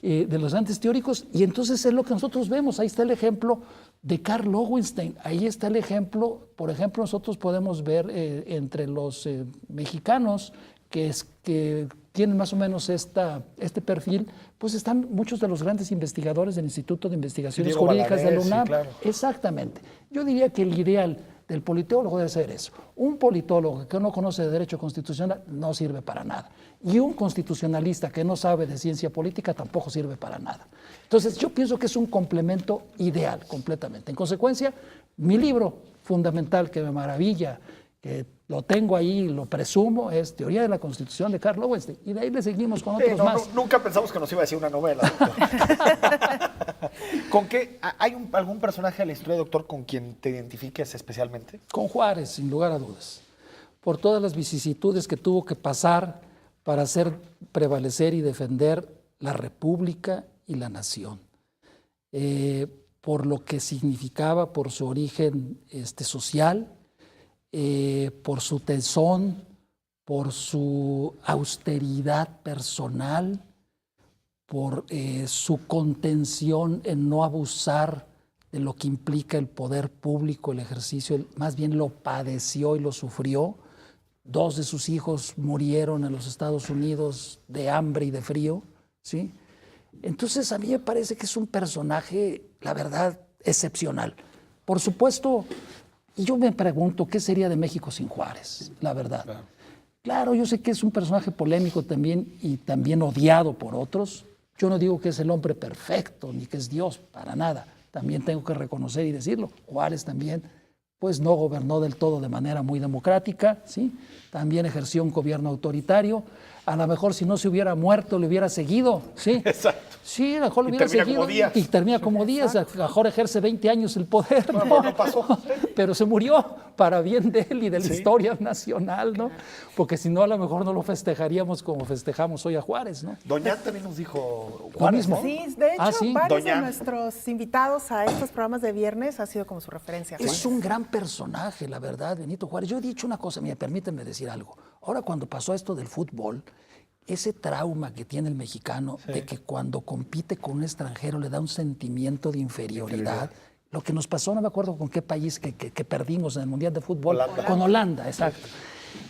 D: de los antes teóricos, y entonces es lo que nosotros vemos. Ahí está el ejemplo de Carl Lowenstein, ahí está el ejemplo, por ejemplo, nosotros podemos ver entre los mexicanos que tienen más o menos este perfil, pues están muchos de los grandes investigadores del Instituto de Investigaciones
B: Diego
D: Jurídicas de la
B: Valadez,
D: UNAM.
B: sí, claro.
D: Exactamente. Yo diría que el ideal del politólogo debe ser eso. Un politólogo que no conoce de derecho constitucional no sirve para nada. Y un constitucionalista que no sabe de ciencia política tampoco sirve para nada. Entonces, yo pienso que es un complemento ideal, completamente. En consecuencia, mi libro fundamental que me maravilla, que lo tengo ahí, lo presumo, es Teoría de la Constitución de Carl Lowenstein. Y de ahí le seguimos con otros más.
B: Nunca pensamos que nos iba a decir una novela, doctor. ¿Con qué? ¿Hay algún personaje de la historia, doctor, con quien te identifiques especialmente?
D: Con Juárez, sin lugar a dudas. Por todas las vicisitudes que tuvo que pasar para hacer prevalecer y defender la República y la nación. Por lo que significaba, por su origen social, por su tesón, por su austeridad personal, por su contención en no abusar de lo que implica el poder público, el ejercicio, más bien lo padeció y lo sufrió. 2 de sus hijos murieron en los Estados Unidos de hambre y de frío, ¿sí? Entonces a mí me parece que es un personaje, la verdad, excepcional. Por supuesto, y yo me pregunto, ¿qué sería de México sin Juárez? La verdad. Claro, yo sé que es un personaje polémico también y también odiado por otros. Yo no digo que es el hombre perfecto, ni que es Dios, para nada. También tengo que reconocer y decirlo. Juárez también, pues no gobernó del todo de manera muy democrática, ¿sí? También ejerció un gobierno autoritario. A lo mejor si no se hubiera muerto, le hubiera seguido, ¿sí?
B: Exacto.
D: Sí, a lo mejor le hubiera seguido. Y termina como Díaz. A lo mejor ejerce 20 años el poder, ¿no?
B: No pasó.
D: Pero se murió para bien de él y de la historia nacional, ¿no? Porque si no, a lo mejor no lo festejaríamos como festejamos hoy a Juárez, ¿no?
B: Doña también nos dijo
D: Juárez, ¿no?
A: Sí, de hecho,
D: ¿sí?
A: varios
B: Doña.
A: de nuestros invitados a estos programas de viernes ha sido como su referencia.
D: Es un gran personaje, la verdad, Benito Juárez. Yo he dicho una cosa, mira, permítanme decir algo. Ahora, cuando pasó esto del fútbol, ese trauma que tiene el mexicano de que cuando compite con un extranjero le da un sentimiento de inferioridad. Lo que nos pasó, no me acuerdo con qué país que perdimos en el Mundial de Fútbol.
B: Holanda.
D: Con Holanda, exacto.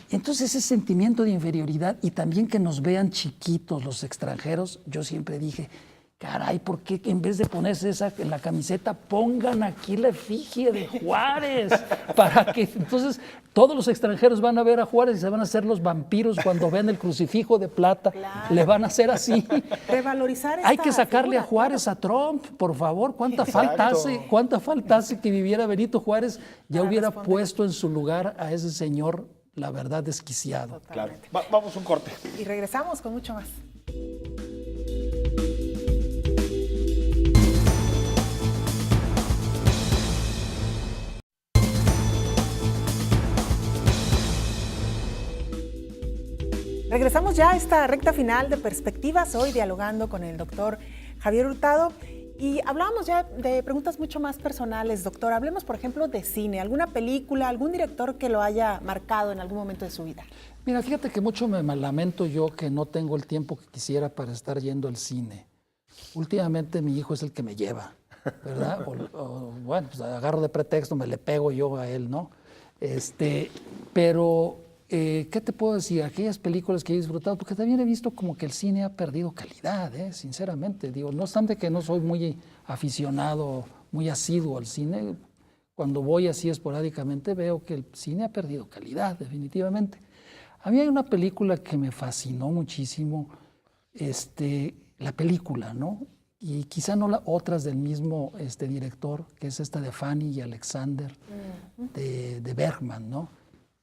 D: Entonces ese sentimiento de inferioridad y también que nos vean chiquitos los extranjeros, yo siempre dije, caray, ¿por qué en vez de ponerse esa en la camiseta pongan aquí la efigie de Juárez? Para que entonces todos los extranjeros van a ver a Juárez y se van a hacer los vampiros cuando ven el crucifijo de plata. Claro. Le van a hacer así.
A: Revalorizar esta
D: Hay que sacarle
A: figura,
D: a Juárez a Trump, por favor. ¿Cuánta falta hace que viviera Benito Juárez? Ya hubiera puesto en su lugar a ese señor, la verdad, desquiciado.
B: Claro. Vamos un corte.
A: Y regresamos con mucho más. Regresamos ya a esta recta final de Perspectivas, hoy dialogando con el doctor Javier Hurtado. Y hablábamos ya de preguntas mucho más personales, doctor. Hablemos, por ejemplo, de cine, alguna película, algún director que lo haya marcado en algún momento de su vida.
D: Mira, fíjate que mucho me lamento yo que no tengo el tiempo que quisiera para estar yendo al cine. Últimamente mi hijo es el que me lleva, ¿verdad? Bueno, pues agarro de pretexto, me le pego yo a él, ¿no? Pero ¿qué te puedo decir? Aquellas películas que he disfrutado, porque también he visto como que el cine ha perdido calidad, sinceramente. Digo, no obstante que no soy muy aficionado, muy asiduo al cine, cuando voy así esporádicamente veo que el cine ha perdido calidad, definitivamente. A mí hay una película que me fascinó muchísimo, la película, ¿no? Y quizá no otras del mismo director, que es esta de Fanny y Alexander, de Bergman, ¿no?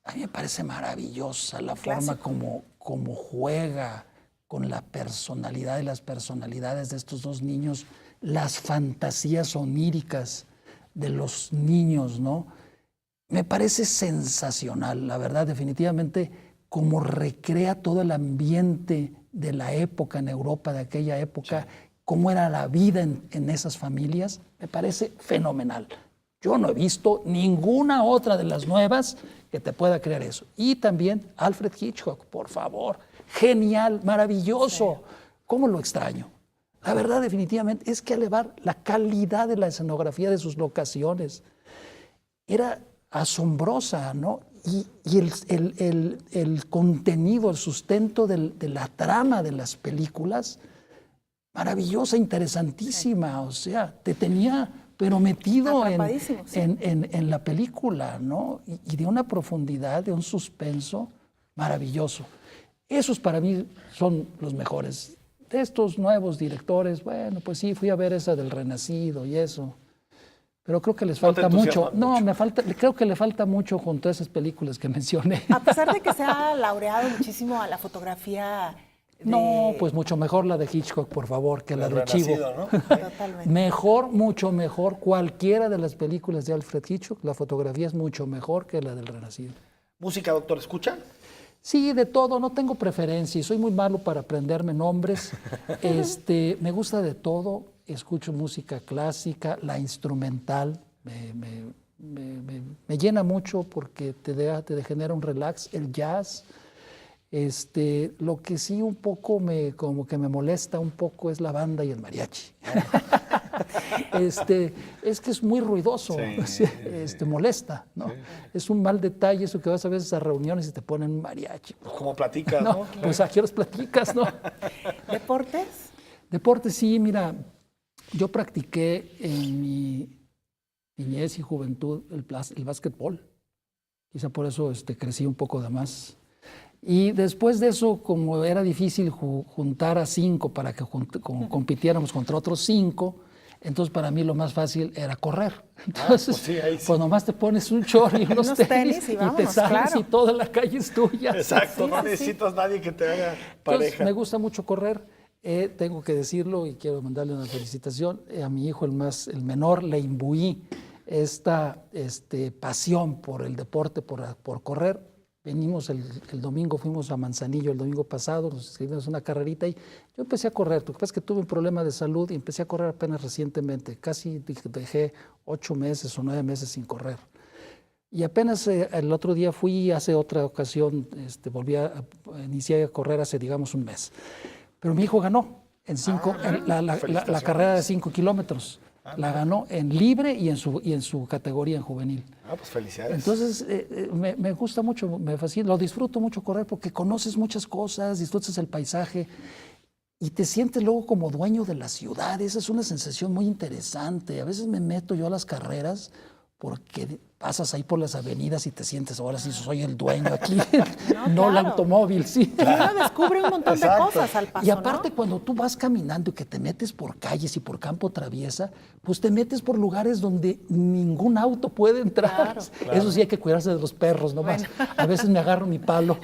D: A mí me parece maravillosa la forma como juega con la personalidad y las personalidades de estos dos niños, las fantasías oníricas de los niños, ¿no? Me parece sensacional, la verdad, definitivamente, como recrea todo el ambiente de la época en Europa, de aquella época, cómo era la vida en esas familias, me parece fenomenal. Yo no he visto ninguna otra de las nuevas que te pueda crear eso. Y también Alfred Hitchcock, por favor, genial, maravilloso. Sí. ¿Cómo lo extraño? La verdad, definitivamente, es que elevar la calidad de la escenografía de sus locaciones era asombrosa, ¿no? Y el contenido, el sustento de la trama de las películas, maravillosa, interesantísima, o sea, te tenía pero metido en la película, ¿no? Y de una profundidad, de un suspenso maravilloso. Esos para mí son los mejores. De estos nuevos directores, bueno, pues sí, fui a ver esa del Renacido y eso. Pero creo que les falta mucho. No, creo que le falta mucho junto a esas películas que mencioné.
A: A pesar de que se ha laureado muchísimo a la fotografía.
D: No, pues mucho mejor la de Hitchcock, por favor, que la de Chivo.
B: ¿No?
A: Totalmente.
D: Mejor, mucho mejor, cualquiera de las películas de Alfred Hitchcock, la fotografía es mucho mejor que la del Renacido.
B: ¿Música, doctor, escucha?
D: Sí, de todo, no tengo preferencia y soy muy malo para aprenderme nombres. Me gusta de todo, escucho música clásica, la instrumental, me llena mucho porque te genera un relax, el jazz. Lo que sí un poco como que me molesta un poco es la banda y el mariachi. Es que es muy ruidoso, sí. Molesta, ¿no? Sí. Es un mal detalle eso que vas a veces a reuniones y te ponen un mariachi.
B: Pues como platicas, ¿no?
D: Pues a qué horas platicas, ¿no?
A: ¿Deportes?
D: Deportes, sí, mira, yo practiqué en mi niñez y juventud el básquetbol. Quizá por eso crecí un poco de más. Y después de eso, como era difícil juntar a 5 para que compitiéramos contra otros 5, entonces para mí lo más fácil era correr. Entonces, pues nomás te pones un short y unos tenis y te sales y toda la calle es tuya.
B: Exacto, no necesitas nadie que te haga pareja.
D: Entonces, me gusta mucho correr, tengo que decirlo y quiero mandarle una felicitación. A mi hijo, el menor, le imbuí esta pasión por el deporte, por correr. Venimos el domingo, fuimos a Manzanillo el domingo pasado, nos inscribimos una carrerita y yo empecé a correr. Lo que pasa es que tuve un problema de salud y empecé a correr apenas recientemente. Casi dejé 8 meses o 9 meses sin correr. Y apenas el otro día hace otra ocasión, inicié a correr hace, digamos, un mes. Pero mi hijo ganó en la carrera de 5 kilómetros. La ganó en libre y en su categoría en juvenil.
B: Pues felicidades.
D: Entonces, me gusta mucho, me fascina, lo disfruto mucho correr porque conoces muchas cosas, disfrutas el paisaje y te sientes luego como dueño de la ciudad. Esa es una sensación muy interesante. A veces me meto yo a las carreras porque pasas ahí por las avenidas y te sientes, ahora sí soy el dueño aquí, no el automóvil, sí.
A: Y uno descubre un montón de cosas al paso,
D: y aparte, cuando tú vas caminando y que te metes por calles y por campo traviesa, pues te metes por lugares donde ningún auto puede entrar. Claro. Eso sí, hay que cuidarse de los perros nomás. Bueno. A veces me agarro mi palo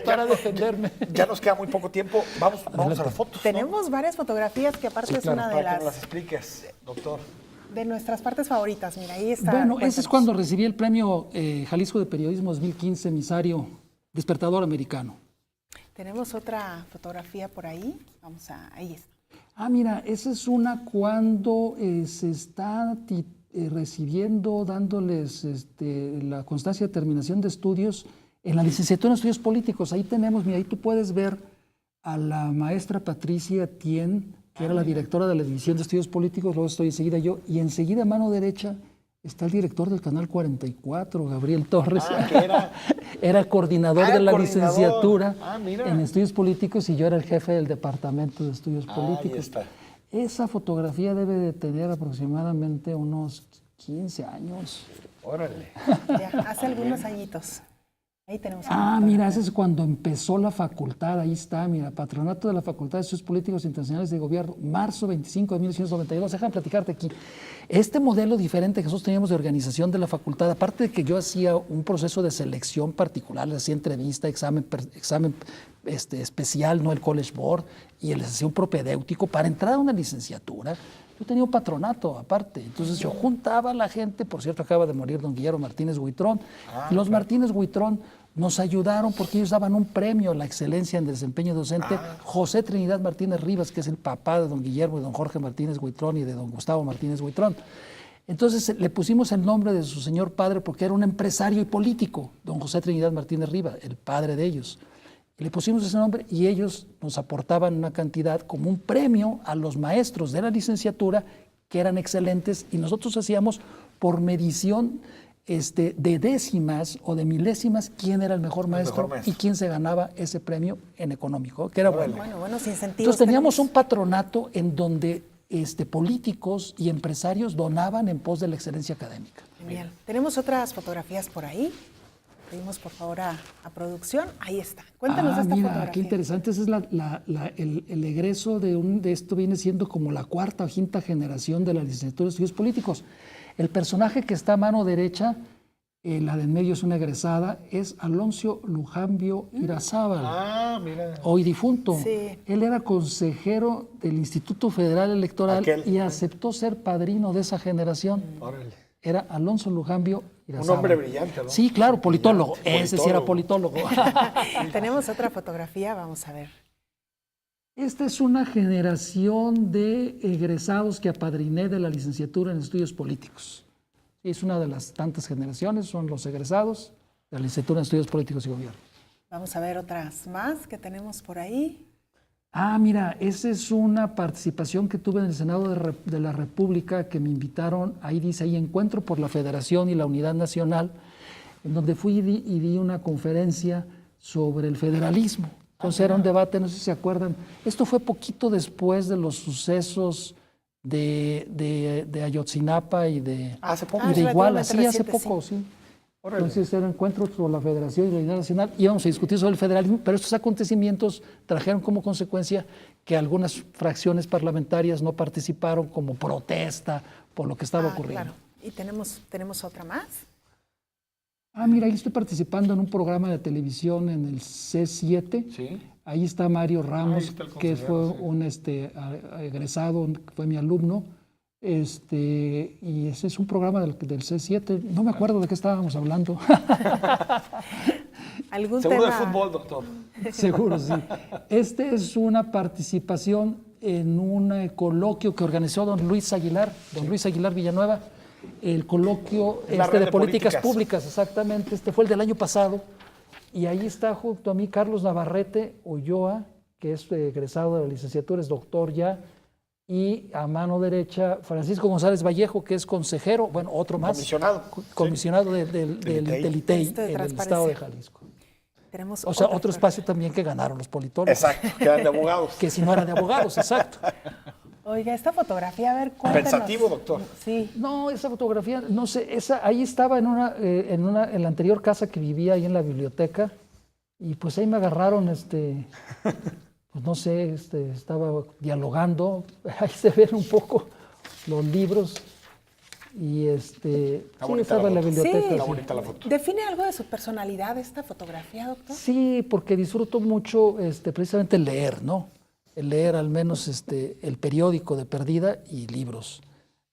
D: para defenderme.
B: Ya nos queda muy poco tiempo. Vamos a las fotos.
A: Tenemos varias fotografías que aparte es una de
B: para
A: las...
B: que nos las expliques, doctor.
A: De nuestras partes favoritas, mira, ahí está.
D: Bueno, ese es cuando recibí el premio Jalisco de Periodismo 2015, emisario Despertador Americano.
A: Tenemos otra fotografía por ahí, ahí está.
D: Mira, esa es una cuando se está recibiendo, dándoles la constancia de terminación de estudios en la licenciatura en estudios políticos. Ahí tenemos, mira, ahí tú puedes ver a la maestra Patricia Tien, que era la directora de la División de Estudios Políticos, luego estoy enseguida yo, y enseguida a mano derecha está el director del Canal 44, Gabriel Torres.
B: ¿Qué era?
D: era coordinador de la
B: coordinador.
D: licenciatura
B: Mira.
D: en estudios políticos y yo era el jefe del departamento de estudios políticos.
B: Ahí está.
D: Esa fotografía debe de tener aproximadamente unos 15 años.
B: Órale.
A: Ya, hace algunos añitos. Ahí tenemos.
D: Mira, ese es cuando empezó la facultad, ahí está, mira, Patronato de la Facultad de Estudios Políticos Internacionales de Gobierno, marzo 25 de 1992. Déjame platicarte aquí. Este modelo diferente que nosotros teníamos de organización de la facultad, aparte de que yo hacía un proceso de selección particular, les hacía entrevista, examen especial, no el College Board, y les hacía un propedéutico para entrar a una licenciatura. Yo tenía un patronato aparte, entonces yo juntaba a la gente. Por cierto, acaba de morir don Guillermo Martínez Huitrón. Los Martínez Huitrón nos ayudaron porque ellos daban un premio a la excelencia en desempeño docente. José Trinidad Martínez Rivas, que es el papá de don Guillermo y don Jorge Martínez Huitrón y de don Gustavo Martínez Huitrón. Entonces le pusimos el nombre de su señor padre porque era un empresario y político, don José Trinidad Martínez Rivas, el padre de ellos. Y le pusimos ese nombre y ellos nos aportaban una cantidad como un premio a los maestros de la licenciatura que eran excelentes, y nosotros hacíamos por medición de décimas o de milésimas quién era el mejor maestro y quién se ganaba ese premio en económico, que era bueno.
A: Bueno, sin sentido.
D: Entonces teníamos un patronato en donde políticos y empresarios donaban en pos de la excelencia académica.
A: Genial. Tenemos otras fotografías por ahí. Pedimos por favor a producción. Ahí está. Cuéntanos de esta fotografía.
D: Qué interesante. Ese es el egreso de esto, viene siendo como la cuarta o quinta generación de la licenciatura de estudios políticos. El personaje que está a mano derecha, la de en medio es una egresada, es Alonso Lujambio Irazábal,
B: Mira.
D: hoy difunto.
A: Sí.
D: Él era consejero del Instituto Federal Electoral y aceptó ser padrino de esa generación.
B: Órale.
D: Era Alonso Lujambio Irazábal.
B: Un hombre brillante, ¿no?
D: Sí, claro, politólogo. Ese sí era politólogo.
A: Tenemos otra fotografía, vamos a ver.
D: Esta es una generación de egresados que apadriné de la licenciatura en estudios políticos. Es una de las tantas generaciones, son los egresados de la licenciatura en estudios políticos y gobierno.
A: Vamos a ver otras más que tenemos por ahí.
D: Mira, esa es una participación que tuve en el Senado de la República, que me invitaron, ahí dice, ahí Encuentro por la Federación y la Unidad Nacional, en donde fui y di una conferencia sobre el federalismo. Entonces era un debate, no sé si se acuerdan, esto fue poquito después de los sucesos de Ayotzinapa y de Iguala, sí, hace poco, sí. Entonces era Encuentro por la Federación y la Unidad Nacional, íbamos a discutir sobre el federalismo, pero estos acontecimientos trajeron como consecuencia que algunas fracciones parlamentarias no participaron como protesta por lo que estaba ocurriendo.
A: Claro. Y tenemos otra más.
D: Mira, ahí estoy participando en un programa de televisión en el C7.
B: Sí.
D: Ahí está Mario Ramos, que fue un egresado, fue mi alumno. Y ese es un programa del C7. No me acuerdo de qué estábamos hablando.
A: ¿Algún
B: Seguro
A: tema?
B: de fútbol, doctor.
D: Seguro, sí. Es una participación en un coloquio que organizó don Luis Aguilar Villanueva. El coloquio de políticas públicas, exactamente. Fue el del año pasado. Y ahí está junto a mí Carlos Navarrete Ulloa, que es egresado de la licenciatura, es doctor ya. Y a mano derecha, Francisco González Vallejo, que es consejero, bueno, otro más. Comisionado del ITEI, en el estado de Jalisco.
A: Tenemos
D: otro espacio también que ganaron los politólogos.
B: Exacto, que eran de abogados.
D: Que si no eran de abogados, exacto.
A: Oiga, esta fotografía, a ver, cuéntanos.
B: Pensativo, doctor.
A: Sí.
D: No, esa fotografía, no sé, ahí estaba en la anterior casa que vivía ahí en la biblioteca, y pues ahí me agarraron, pues no sé, estaba dialogando, ahí se ven un poco los libros, y sí, estaba en la biblioteca.
A: Sí.
B: Está bonita la foto.
A: ¿Define algo de su personalidad esta fotografía, doctor?
D: Sí, porque disfruto mucho precisamente leer, ¿no? El leer al menos el periódico de perdida y libros.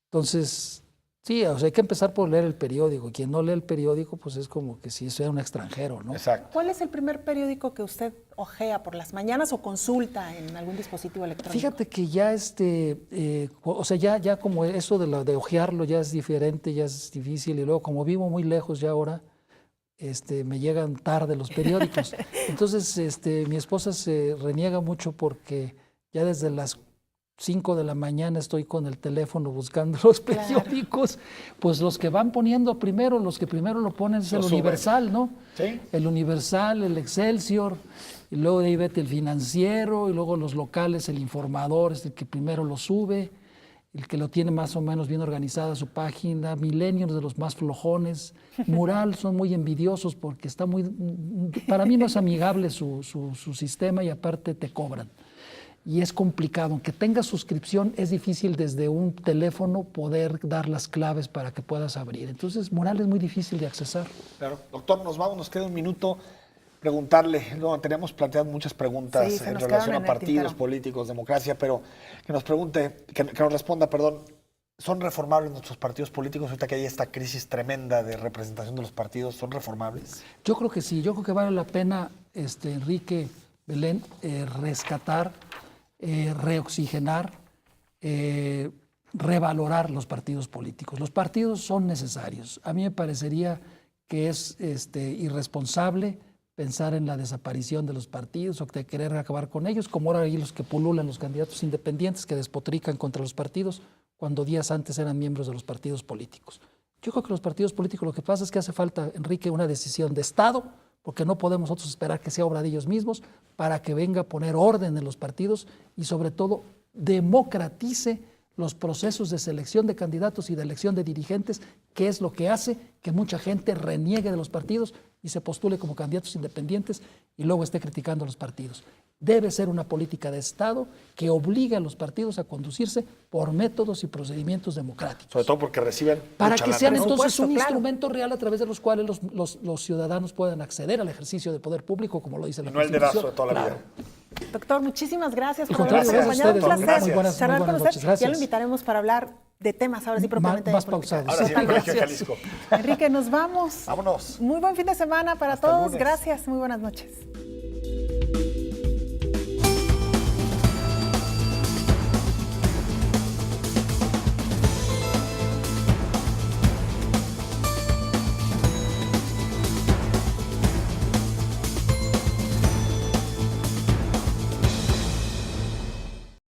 D: Entonces, sí, o sea, hay que empezar por leer el periódico. Quien no lee el periódico, pues es como que si sea un extranjero, ¿no?
B: Exacto.
A: ¿Cuál es el primer periódico que usted ojea por las mañanas o consulta en algún dispositivo electrónico?
D: Fíjate que ya o sea, ya como eso de ojearlo ya es diferente, ya es difícil, y luego como vivo muy lejos ya ahora, me llegan tarde los periódicos. Entonces, mi esposa se reniega mucho porque ya desde las 5 de la mañana estoy con el teléfono buscando los periódicos, pues los que van poniendo primero, los que primero lo ponen es el Universal, ¿no?
B: Sí.
D: El Universal, el Excelsior, y luego de ahí vete el Financiero, y luego los locales, el Informador es el que primero lo sube, el que lo tiene más o menos bien organizada su página, Milenio es de los más flojones, Mural son muy envidiosos porque está muy, para mí no es amigable su sistema y aparte te cobran. Y es complicado, aunque tengas suscripción, es difícil desde un teléfono poder dar las claves para que puedas abrir. Entonces, Mural es muy difícil de accesar.
B: Claro. Doctor, nos queda un minuto. Preguntarle, no, teníamos planteado muchas preguntas
A: Sí,
B: en relación a partidos políticos, democracia, pero que nos pregunte, que nos responda, perdón, ¿son reformables nuestros partidos políticos ahorita que hay esta crisis tremenda de representación de los partidos? ¿Son reformables?
D: Yo creo que sí, yo creo que vale la pena, Enrique, Belén, rescatar, reoxigenar, revalorar los partidos políticos. Los partidos son necesarios. A mí me parecería que es irresponsable pensar en la desaparición de los partidos o de querer acabar con ellos, como ahora hay los que pululan los candidatos independientes que despotrican contra los partidos cuando días antes eran miembros de los partidos políticos. Yo creo que los partidos políticos lo que pasa es que hace falta, Enrique, una decisión de Estado, porque no podemos nosotros esperar que sea obra de ellos mismos, para que venga a poner orden en los partidos y sobre todo democratice los procesos de selección de candidatos y de elección de dirigentes, que es lo que hace que mucha gente reniegue de los partidos y se postule como candidatos independientes y luego esté criticando a los partidos. Debe ser una política de Estado que obligue a los partidos a conducirse por métodos y procedimientos democráticos.
B: Sobre todo porque reciben
D: para que sean
B: lana.
D: entonces un instrumento real a través de los cuales los ciudadanos puedan acceder al ejercicio de poder público, como lo dice la Constitución.
B: No el dedazo de toda la vida.
A: Doctor, muchísimas gracias por
D: contrario,
A: habernos
D: gracias
A: acompañado.
D: a
A: Un
D: ustedes.
A: placer
D: Muy buenas
A: charlar con
D: noches,
A: usted.
D: gracias.
A: Ya lo invitaremos para hablar de temas ahora sí propiamente
D: más
A: de política.
D: pausados.
B: Ahora sí, el Colegio de
D: Gracias.
B: Jalisco.
A: Enrique, nos vamos.
B: Vámonos.
A: Muy buen fin de semana para
B: Hasta el
A: todos.
B: lunes.
A: Gracias. Muy buenas noches.